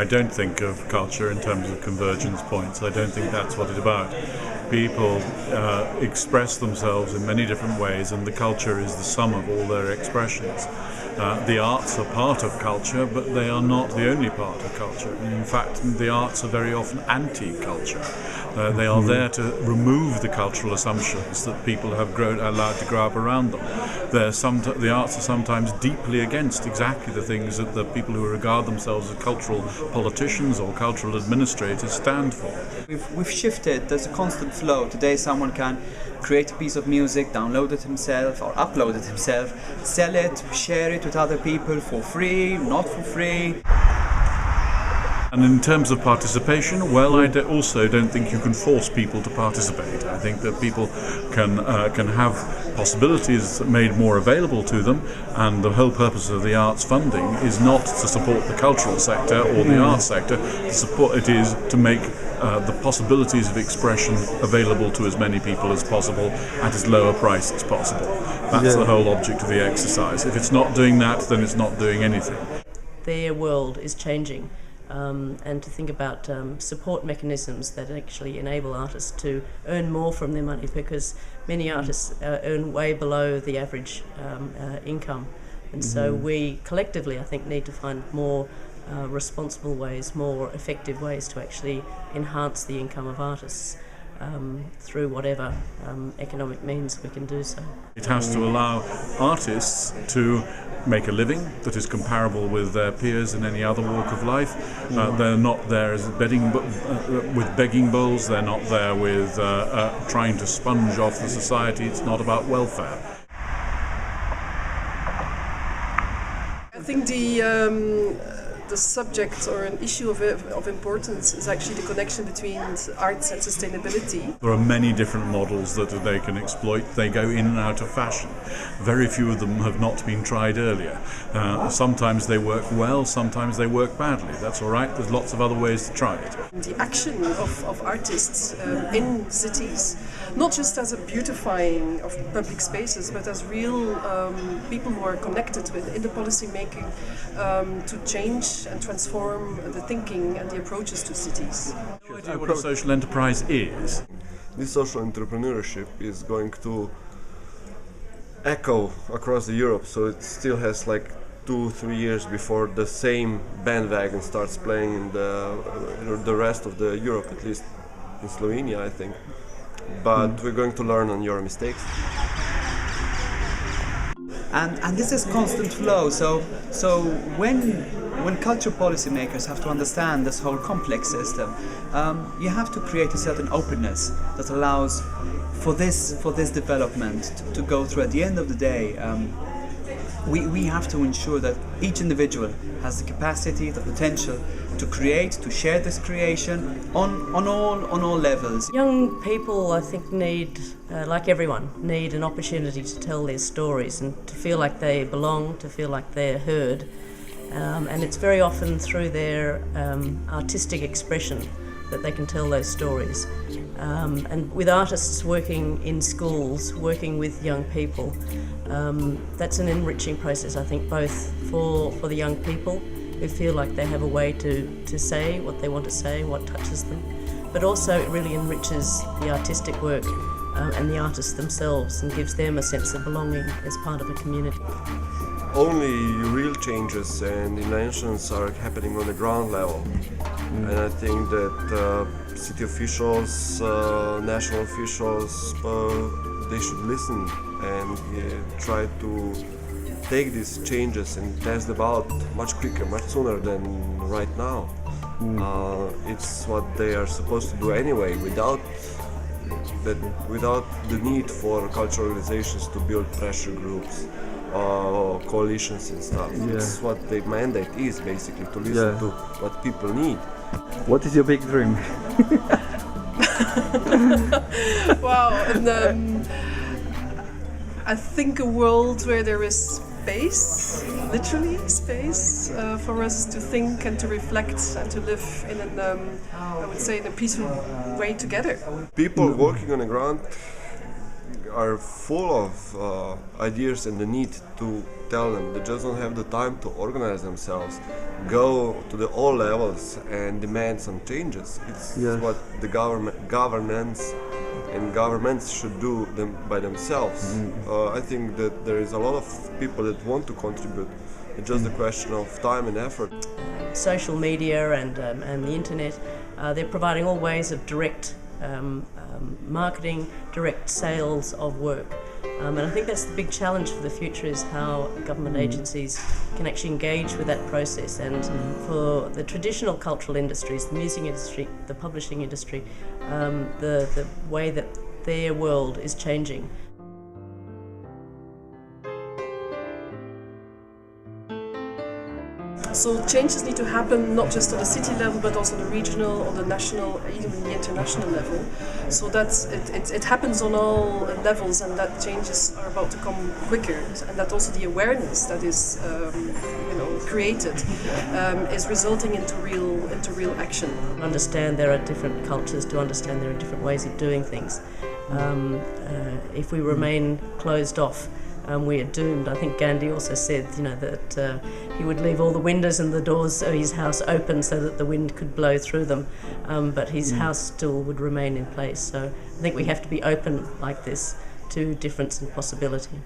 I don't think of culture in terms of convergence points. I don't think that's what it's about. People express themselves in many different ways, and the culture is the sum of all their expressions. The arts are part of culture, but they are not the only part of culture. In fact, the arts are very often anti-culture. They are there to remove the cultural assumptions that people have allowed to grow up around them. The arts are sometimes deeply against exactly the things that the people who regard themselves as cultural politicians or cultural administrators stand for. We've shifted. There's a constant flow. Today someone can create a piece of music, download it himself or upload it himself, sell it, share it with other people for free, not for free. And in terms of participation, well, I also don't think you can force people to participate. I think that people can have possibilities made more available to them, and the whole purpose of the arts funding is not to support the cultural sector or the arts sector. It is to make the possibilities of expression available to as many people as possible at as low a price as possible. That's the whole object of the exercise. If it's not doing that, then it's not doing anything. Their world is changing. And to think about support mechanisms that actually enable artists to earn more from their money, because many artists earn way below the average income. And so we collectively, I think, need to find more responsible ways, more effective ways to actually enhance the income of artists through whatever economic means we can do so. It has to allow artists to make a living that is comparable with their peers in any other walk of life. They're not there as with begging bowls. They're not there with trying to sponge off the society. It's not about welfare. I think the subject or an issue of importance is actually the connection between arts and sustainability. There are many different models that they can exploit. They go in and out of fashion. Very few of them have not been tried earlier. Sometimes they work well, sometimes they work badly. That's all right. There's lots of other ways to try it. The action of artists in cities, not just as a beautifying of public spaces, but as real people who are connected in the policy making to change and transform the thinking and the approaches to cities. No idea what a social enterprise is. This social entrepreneurship is going to echo across Europe, so it still has like 2-3 years before the same bandwagon starts playing in the rest of the Europe, at least in Slovenia, I think. But we're going to learn on your mistakes. And this is constant flow. So when cultural policymakers have to understand this whole complex system, you have to create a certain openness that allows for this development to go through. At the end of the day, we have to ensure that each individual has the capacity, the potential to create, to share this creation on all levels. Young people, I think, need, like everyone, need an opportunity to tell their stories and to feel like they belong, to feel like they're heard. And it's very often through their artistic expression that they can tell those stories. And with artists working in schools, working with young people, that's an enriching process, I think, both for the young people who feel like they have a way to say what they want to say, what touches them, but also it really enriches the artistic work and the artists themselves and gives them a sense of belonging as part of a community. Only real changes and inventions are happening on the ground level. And I think that city officials, national officials, they should listen and try to take these changes and test them out much quicker, much sooner than right now. It's what they are supposed to do anyway, without the need for cultural organizations to build pressure groups. Coalitions and stuff. It's what the mandate is, basically, to listen to what people need. What is your big dream? Wow, and I think a world where there is space, literally space, for us to think and to reflect and to live in I would say, in a peaceful way together. People working on the ground are full of ideas and the need to tell them. They just don't have the time to organize themselves, go to the all levels and demand some changes. It's Yes. what the governance and governments should do them by themselves. I think that there is a lot of people that want to contribute. It's just a question of time and effort. Social media and the internet, they're providing all ways of direct marketing, direct sales of work. And I think that's the big challenge for the future, is how government agencies can actually engage with that process. And for the traditional cultural industries, the music industry, the publishing industry, the way that their world is changing. So changes need to happen not just on the city level, but also the regional, on the national, even the international level. So that's it happens on all levels, and that changes are about to come quicker, and that also the awareness that is created is resulting into real action. Understand there are different cultures, to understand there are different ways of doing things. If we remain closed off, we are doomed. I think Gandhi also said, that he would leave all the windows and the doors of his house open so that the wind could blow through them, but his house still would remain in place. So I think we have to be open like this to difference and possibility.